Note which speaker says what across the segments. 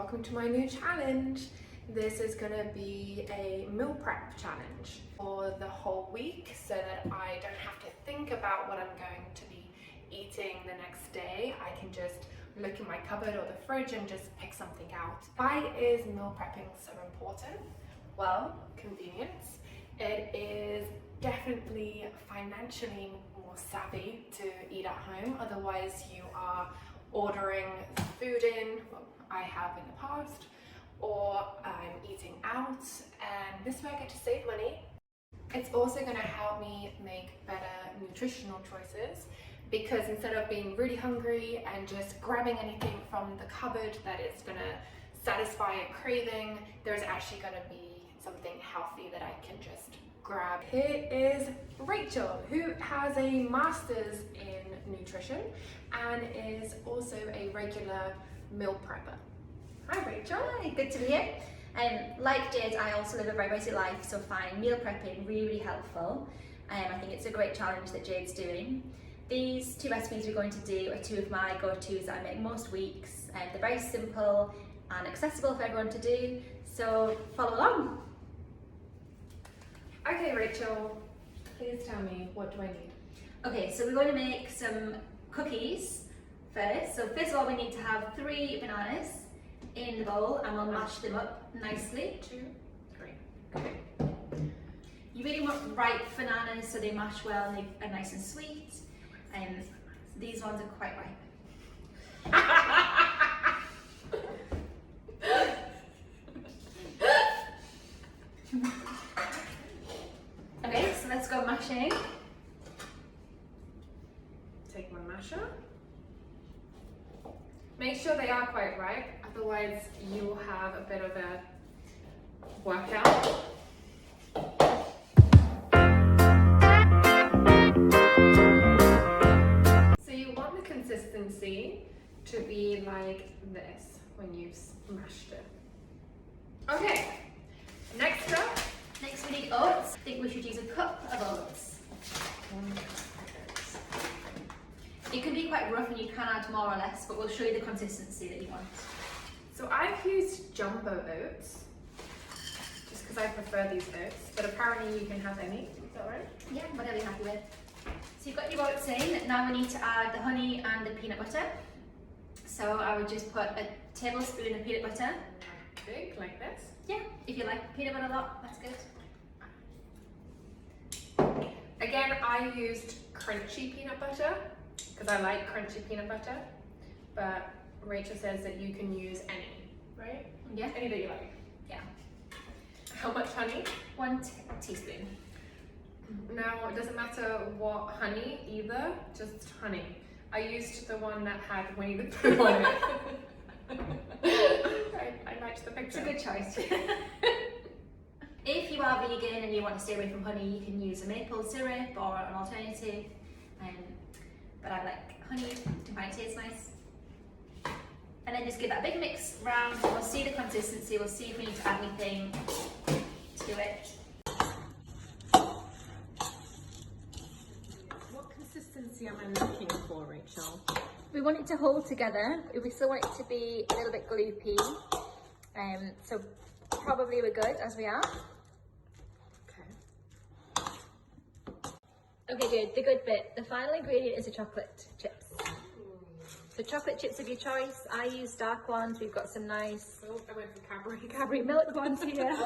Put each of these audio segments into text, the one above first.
Speaker 1: welcome to my new challenge. This is going to be a meal prep challenge for the whole week so that I don't have to think about what I'm going to be eating the next day. I can just look in my cupboard or the fridge and just pick something out. Why is meal prepping so important? Well, convenience. It is definitely financially more savvy to eat at home. Otherwise you are ordering food in, well, I have in the past, or I'm eating out, and this way I get to save money. It's also going to help me make better nutritional choices, because instead of being really hungry and just grabbing anything from the cupboard that is going to satisfy a craving, there's actually going to be something healthy that I can just grab. Here is Rachel, who has a master's in nutrition and is also a regular meal prepper. Hi Rachel.
Speaker 2: Hi, good to be here. Like Jade, I also live a very busy life, so find meal prepping really helpful. I think it's a great challenge that Jade's doing. These two recipes we're going to do are two of my go-tos that I make most weeks. They're very simple and accessible for everyone to do, so follow along.
Speaker 1: Okay Rachel, please tell me, what do I need?
Speaker 2: Okay, so we're going to make some cookies first. So first of all, we need to have 3 bananas in the bowl and we'll mash them up nicely.
Speaker 1: 2, 3. Okay.
Speaker 2: You really want ripe bananas so they mash well and they are nice and sweet. These ones are quite ripe. Okay, so let's go mashing.
Speaker 1: Take my masher. Make sure they are quite ripe, otherwise you'll have a bit of a workout. So you want the consistency to be like this when you've smashed it. Okay, next up.
Speaker 2: Next we need oats. I think we should use a cup of oats. It can be quite rough and you can add more or less, but we'll show you the consistency that you want.
Speaker 1: So I've used jumbo oats, just because I prefer these oats, but apparently you can have any, is that right?
Speaker 2: Yeah, whatever you're happy with. So you've got your oats in, now we need to add the honey and the peanut butter. So I would just put a tablespoon of peanut butter.
Speaker 1: Big, like this?
Speaker 2: Yeah, if you like peanut butter a lot, that's good.
Speaker 1: Again, I used crunchy peanut butter, because I like crunchy peanut butter, but Rachel says that you can use any, right?
Speaker 2: Yeah.
Speaker 1: Any that you like.
Speaker 2: Yeah.
Speaker 1: How much honey?
Speaker 2: 1 teaspoon.
Speaker 1: Now, it doesn't matter what honey either, just honey. I used the one that had Winnie the Pooh on it. I matched the picture.
Speaker 2: It's a good choice. If you are vegan and you want to stay away from honey, you can use a maple syrup or an alternative. But I like honey, I find it tastes nice. And then just give that a big mix round. We'll see the consistency, we'll see if we need to add anything to it.
Speaker 1: What consistency am I looking for, Rachel?
Speaker 2: We want it to hold together. We still want it to be a little bit gloopy. So probably we're good as we are. Okay, good. The good bit. The final ingredient is the chocolate chips. So chocolate chips of your choice. I use dark ones. We've got some nice
Speaker 1: Oh, I went for
Speaker 2: Cadbury milk ones here.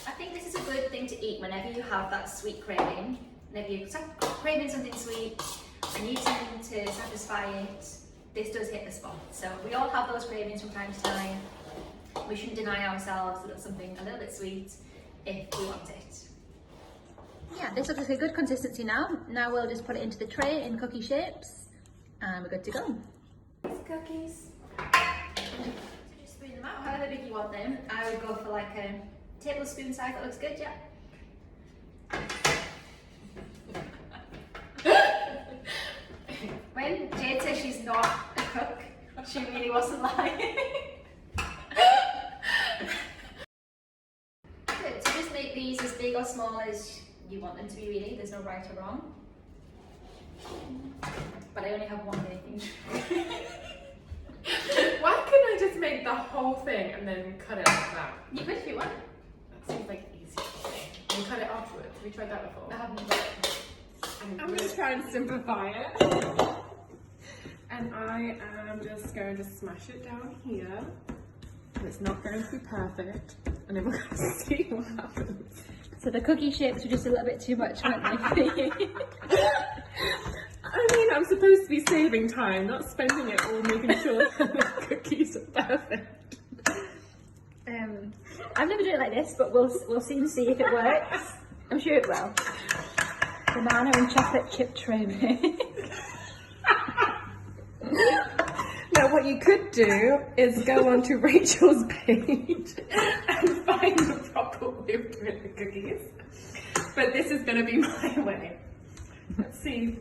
Speaker 2: I think this is a good thing to eat whenever you have that sweet craving. Whenever you're craving something sweet and you need something to satisfy it, this does hit the spot. So we all have those cravings from time to time. We shouldn't deny ourselves something a little bit sweet if we want it. Yeah, this looks like a good consistency now. Now we'll just put it into the tray in cookie shapes and we're good to go.
Speaker 1: cookies.
Speaker 2: So just spoon them out, however big you want them. I would go for like a tablespoon size, that looks good, yeah. When Jade says she's not a cook, she really wasn't lying. Good, so just make these as big or small as you want them to be really, there's no right or wrong. But I only have one baking tray.
Speaker 1: just make the whole thing and then cut it like that?
Speaker 2: You could if you want.
Speaker 1: That seems like easier for me. And cut it afterwards. Have you tried that before?
Speaker 2: I haven't.
Speaker 1: I'm going to try and simplify it. And I am just going to smash it down here. And it's not going to be perfect. And then we're going to see what happens.
Speaker 2: So the cookie shapes were just a little bit too much, weren't they?
Speaker 1: I mean, I'm supposed to be saving time, not spending it all making sure that the cookies are perfect.
Speaker 2: I've never done it like this, but we'll soon see if it works. I'm sure it will. Banana and chocolate chip tray mix.
Speaker 1: Now, what you could do is go onto Rachel's page and find the proper way of doing the cookies. But this is going to be my way. Let's see.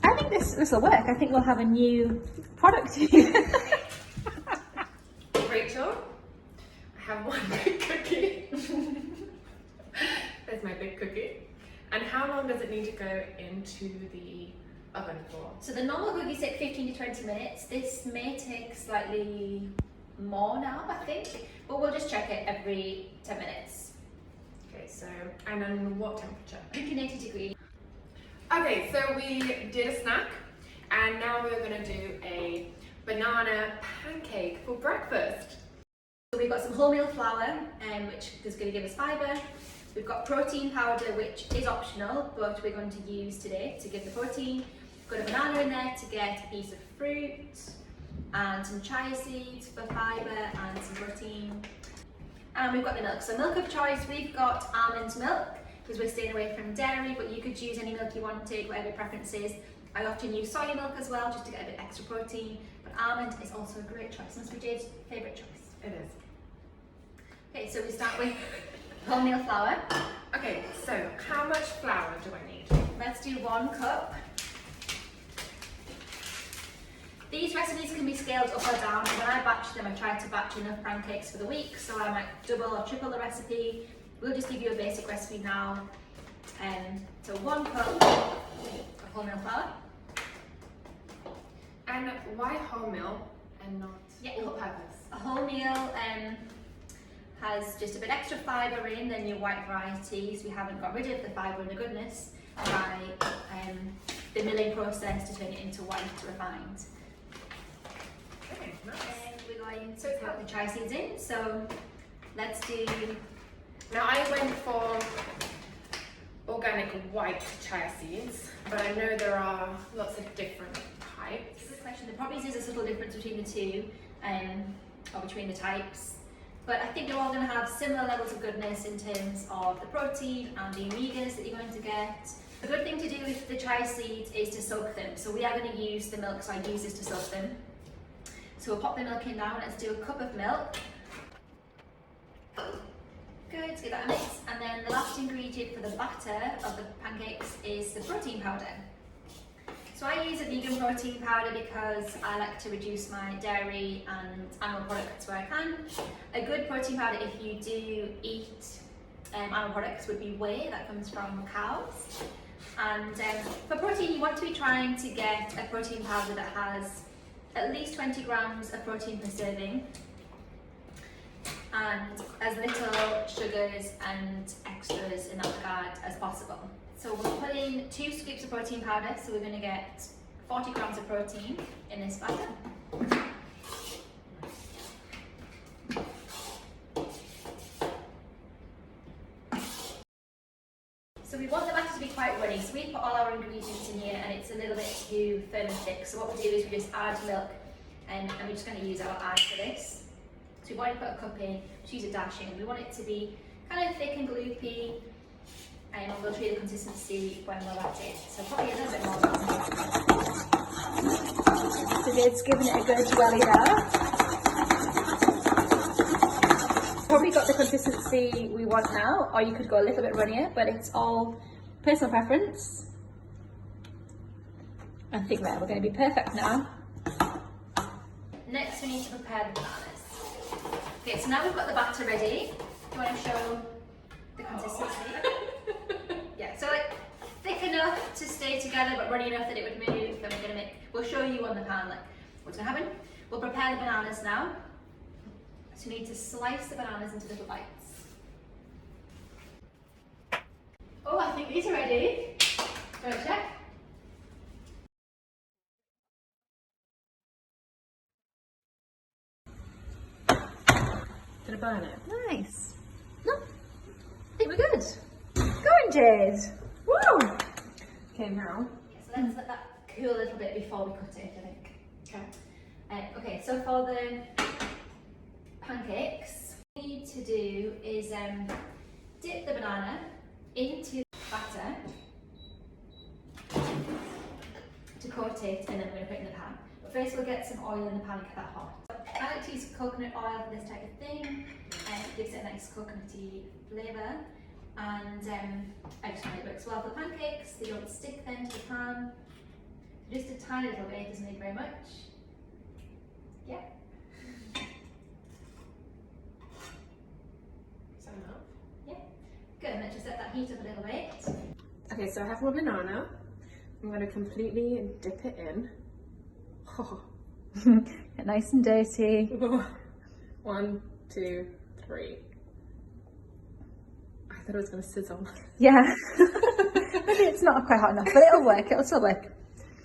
Speaker 2: I think this will work. I think we'll have a new product here.
Speaker 1: Rachel, I have one big cookie. There's my big cookie. And how long does it need to go into the oven for?
Speaker 2: So the normal cookies take 15 to 20 minutes. This may take slightly more now, I think. But we'll just check it every 10 minutes.
Speaker 1: Okay, so, and then what temperature?
Speaker 2: 180 degrees.
Speaker 1: Okay, so we did a snack, and now we're gonna do a banana pancake for breakfast.
Speaker 2: So we've got some wholemeal flour, which is going to give us fibre. We've got protein powder, which is optional, but we're going to use today to give the protein. We've got a banana in there to get a piece of fruit, and some chia seeds for fibre and some protein. And we've got the milk. So milk of choice, we've got almond milk, because we're staying away from dairy, but you could use any milk you wanted, whatever your preference is. I often use soy milk as well, just to get a bit extra protein, but almond is also a great choice. Must be Jade's favourite choice.
Speaker 1: It is.
Speaker 2: Okay, so we start with wholemeal flour.
Speaker 1: Okay, so how much flour do I need?
Speaker 2: Let's do 1 cup. These recipes can be scaled up or down. When I batch them, I try to batch enough pancakes for the week, so I might double or triple the recipe. We'll just give you a basic recipe now. So 1 cup of wholemeal flour.
Speaker 1: And why wholemeal and not all-purpose?
Speaker 2: Wholemeal has just a bit extra fibre in than your white varieties. We haven't got rid of the fibre and the goodness by the milling process to turn it into white refined.
Speaker 1: Okay, nice.
Speaker 2: And we're going to put the chia seeds in. So let's do.
Speaker 1: Now I went for organic white chia seeds, but I know there are lots of different types.
Speaker 2: Good question. There probably is a subtle difference between the two, or between the types. But I think they're all going to have similar levels of goodness in terms of the protein and the omegas that you're going to get. The good thing to do with the chia seeds is to soak them. So we are going to use the milk, so I use this to soak them. So we'll pop the milk in now. Let's do a cup of milk. Good, let's give that a mix. And then the last ingredient for the batter of the pancakes is the protein powder. So I use a vegan protein powder because I like to reduce my dairy and animal products where I can. A good protein powder, if you do eat animal products, would be whey that comes from cows. And for protein, you want to be trying to get a protein powder that has at least 20 grams of protein per serving, and as little sugars and extras in that regard as possible. So we'll put in 2 scoops of protein powder, so we're going to get 40 grams of protein in this batter. So we want the batter to be quite runny, so we put all our ingredients in here and it's a little bit too firm and thick. So what we do is we just add milk, and we're just going to use our eye for this. So we've already put a cup in, just use a dash in. We want it to be kind of thick and gloopy, and we'll show you the consistency when we're at it. So probably a little bit more. So Jade's giving it a good swelly there. Probably got the consistency we want now, or you could go a little bit runnier, but it's all personal preference. I think that we're going to be perfect now. Next we need to prepare the bananas. Okay, so now we've got the batter ready. Do you want to show the consistency? Yeah, so like thick enough to stay together but runny enough that it would move, and we'll show you on the pan like what's going to happen. We'll prepare the bananas now. So you need to slice the bananas into little bites. Oh, I think these are ready. Do you want to check?
Speaker 1: Did I burn it?
Speaker 2: Nice. No, I think we're good. Go on, Jade. Woo!
Speaker 1: Okay, now.
Speaker 2: So let's let that cool a little bit before we cut it, I think.
Speaker 1: Okay.
Speaker 2: Okay, so for the pancakes, what we need to do is dip the banana into batter to coat it, and then we're going to put it in the pan. But first we'll get some oil in the pan and get that hot. I like to use coconut oil for this type of thing, and it gives it a nice coconutty flavour. And I just find it works well for pancakes. They don't stick then to the pan. Just a tiny little bit, doesn't need very much. Yeah.
Speaker 1: Is that enough?
Speaker 2: Yeah. Good, let's just let that heat up a little bit.
Speaker 1: Okay, so I have one banana. I'm going to completely dip it in. Oh.
Speaker 2: Get nice and dirty.
Speaker 1: 1, 2, 3. I thought it was going to sizzle.
Speaker 2: Yeah. Maybe it's not quite hot enough, but it'll work. It'll still work.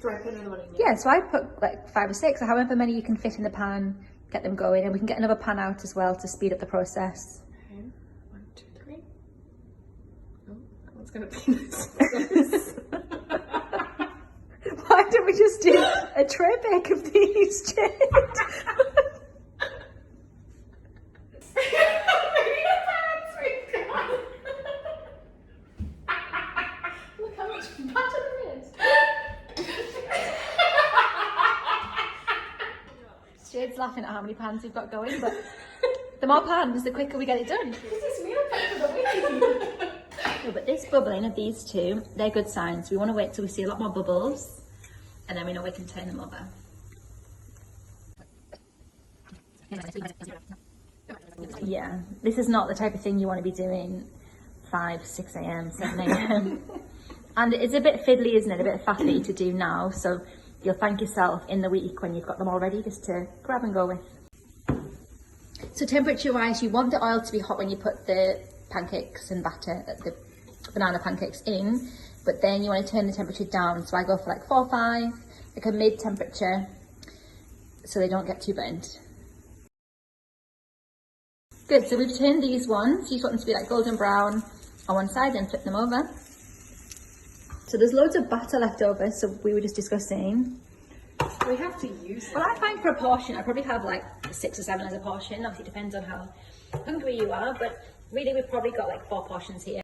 Speaker 1: Do I put another one in?
Speaker 2: Yeah, so I put like 5 or 6, or however many you can fit in the pan, get them going, and we can get another pan out as well to speed up the process.
Speaker 1: Okay. 1, 2, 3. Oh, that one's going to be nice.
Speaker 2: Why don't we just do a tray bake of these, Jade? Look how much butter there is. Jade's laughing at how many pans we've got going, but the more pans, the quicker we get it done. This is meal prep for the week. No, but this bubbling of these two, they're good signs. We want to wait till we see a lot more bubbles, and then we know we can turn them over. Yeah, this is not the type of thing you want to be doing 5, 6 a.m, 7 a.m. And it's a bit fiddly, isn't it? A bit faffy to do now. So you'll thank yourself in the week when you've got them all ready just to grab and go with. So temperature wise, you want the oil to be hot when you put the pancakes and batter, the banana pancakes in, but then you want to turn the temperature down. So I go for like 4 or 5, like a mid temperature, so they don't get too burnt. Good, so we've turned these ones. You just want them to be like golden brown on one side, then flip them over. So there's loads of batter left over, so we were just discussing.
Speaker 1: We have to use it.
Speaker 2: Well, I find for a portion, I probably have like 6 or 7 as a portion. Obviously, it depends on how hungry you are, but really we've probably got like 4 portions here.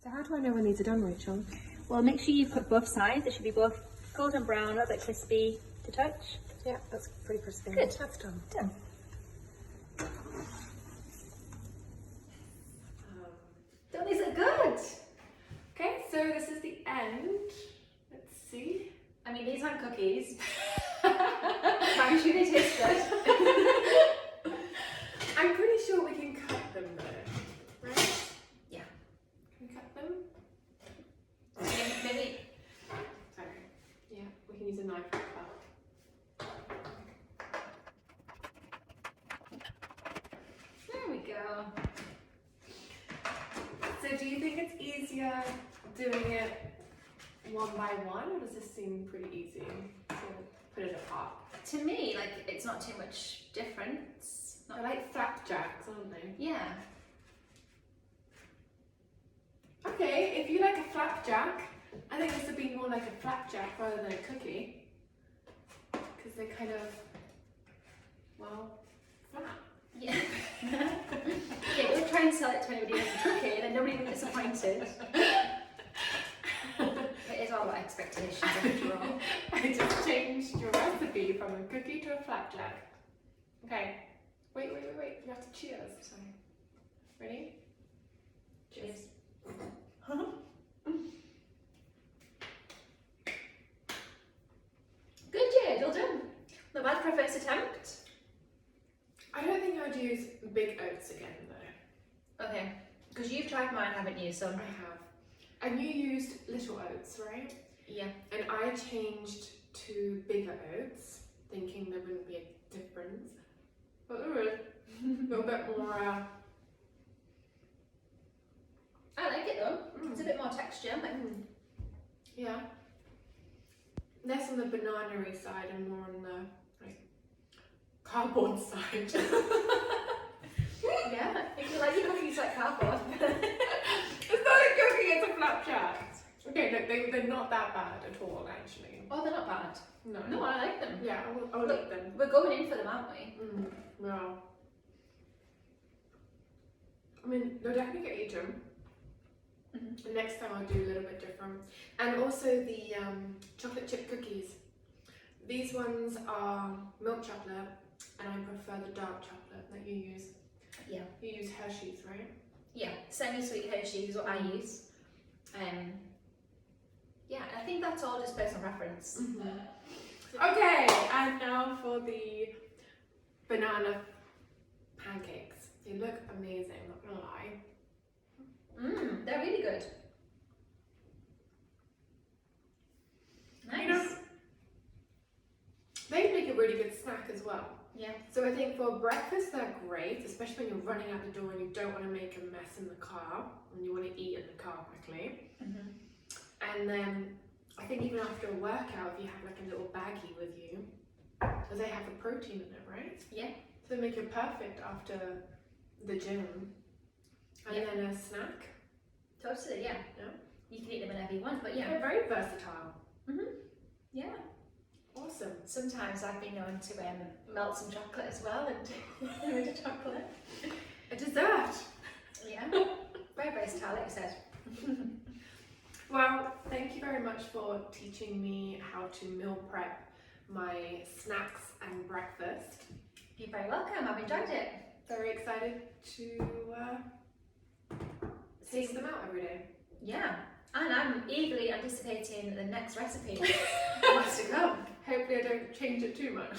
Speaker 1: So how do I know when these are done, Rachel?
Speaker 2: Well, make sure you've cooked both sides. They should be both golden brown, a little bit crispy to touch.
Speaker 1: Yeah, that's pretty crispy.
Speaker 2: Good.
Speaker 1: That's done.
Speaker 2: Done. Don't these look good?
Speaker 1: Okay, so this is the end. Let's see.
Speaker 2: I mean, these aren't cookies. I'm sure they taste good.
Speaker 1: I'm pretty sure we can cut them though, right?
Speaker 2: Yeah.
Speaker 1: Can we cut them?
Speaker 2: Maybe.
Speaker 1: Sorry. Yeah, we can use a knife like that.
Speaker 2: There we go.
Speaker 1: So do you think it's easier doing it one by one, or does this seem pretty easy to put it apart?
Speaker 2: To me, like, it's not too much difference.
Speaker 1: They're like flapjacks, aren't they?
Speaker 2: Yeah.
Speaker 1: Okay, if you like a flapjack, I think this would be more like a flapjack rather than a cookie. Because they're kind of, well, flat.
Speaker 2: Yeah. Yeah, don't try and sell it to anybody as a cookie, and then nobody will be disappointed. It is all about expectations after all.
Speaker 1: I just changed your recipe from a cookie to a flapjack. Okay. Wait. You have to cheers. Sorry. Ready?
Speaker 2: Cheers. Good, Jade, well done. Not bad for a first attempt.
Speaker 1: I don't think I'd use big oats again though.
Speaker 2: Okay, because you've tried mine, haven't you? So
Speaker 1: I have. And you used little oats, right?
Speaker 2: Yeah.
Speaker 1: And I changed to bigger oats, thinking there wouldn't be a difference. But there is a little bit more.
Speaker 2: I like it though. It's a bit more texture. But...
Speaker 1: Yeah. Less on the banana-y side and more on the like cardboard side.
Speaker 2: Yeah, if you like your cookies like cardboard.
Speaker 1: It's not a cookie, it's a flapjack. Okay, look, they're not that bad at all, actually.
Speaker 2: Oh, they're not bad.
Speaker 1: No.
Speaker 2: No, I like them.
Speaker 1: Yeah, I will eat them.
Speaker 2: We're going in for them, aren't we?
Speaker 1: Yeah. I mean, they'll definitely get eaten. The next time I'll do a little bit different. And also the chocolate chip cookies. These ones are milk chocolate, and I prefer the dark chocolate that you use.
Speaker 2: Yeah.
Speaker 1: You use Hershey's, right?
Speaker 2: Yeah, semi-sweet Hershey's is what I use. Yeah, I think that's all just personal preference.
Speaker 1: Okay, and now for the banana pancakes. They look amazing, not gonna lie.
Speaker 2: They're really good. Nice.
Speaker 1: You know, they make a really good snack as well.
Speaker 2: Yeah.
Speaker 1: So I think for breakfast they're great, especially when you're running out the door and you don't want to make a mess in the car and you want to eat in the car quickly. And then I think even after a workout, if you have like a little baggie with you, because they have a protein in it, right?
Speaker 2: Yeah.
Speaker 1: So they make it perfect after the gym. And then a snack.
Speaker 2: Totally, yeah. You can eat them whenever you want, but yeah.
Speaker 1: They're very versatile.
Speaker 2: Yeah.
Speaker 1: Awesome.
Speaker 2: Sometimes I've been known to melt some chocolate as well and make a chocolate.
Speaker 1: A dessert.
Speaker 2: Yeah. Very versatile, like you said.
Speaker 1: Well, thank you very much for teaching me how to meal prep my snacks and breakfast.
Speaker 2: You're very welcome, I've enjoyed it.
Speaker 1: Very excited to taste them out every day.
Speaker 2: Yeah, and I'm eagerly anticipating the next recipe. What's to come?
Speaker 1: Hopefully I don't change it too much.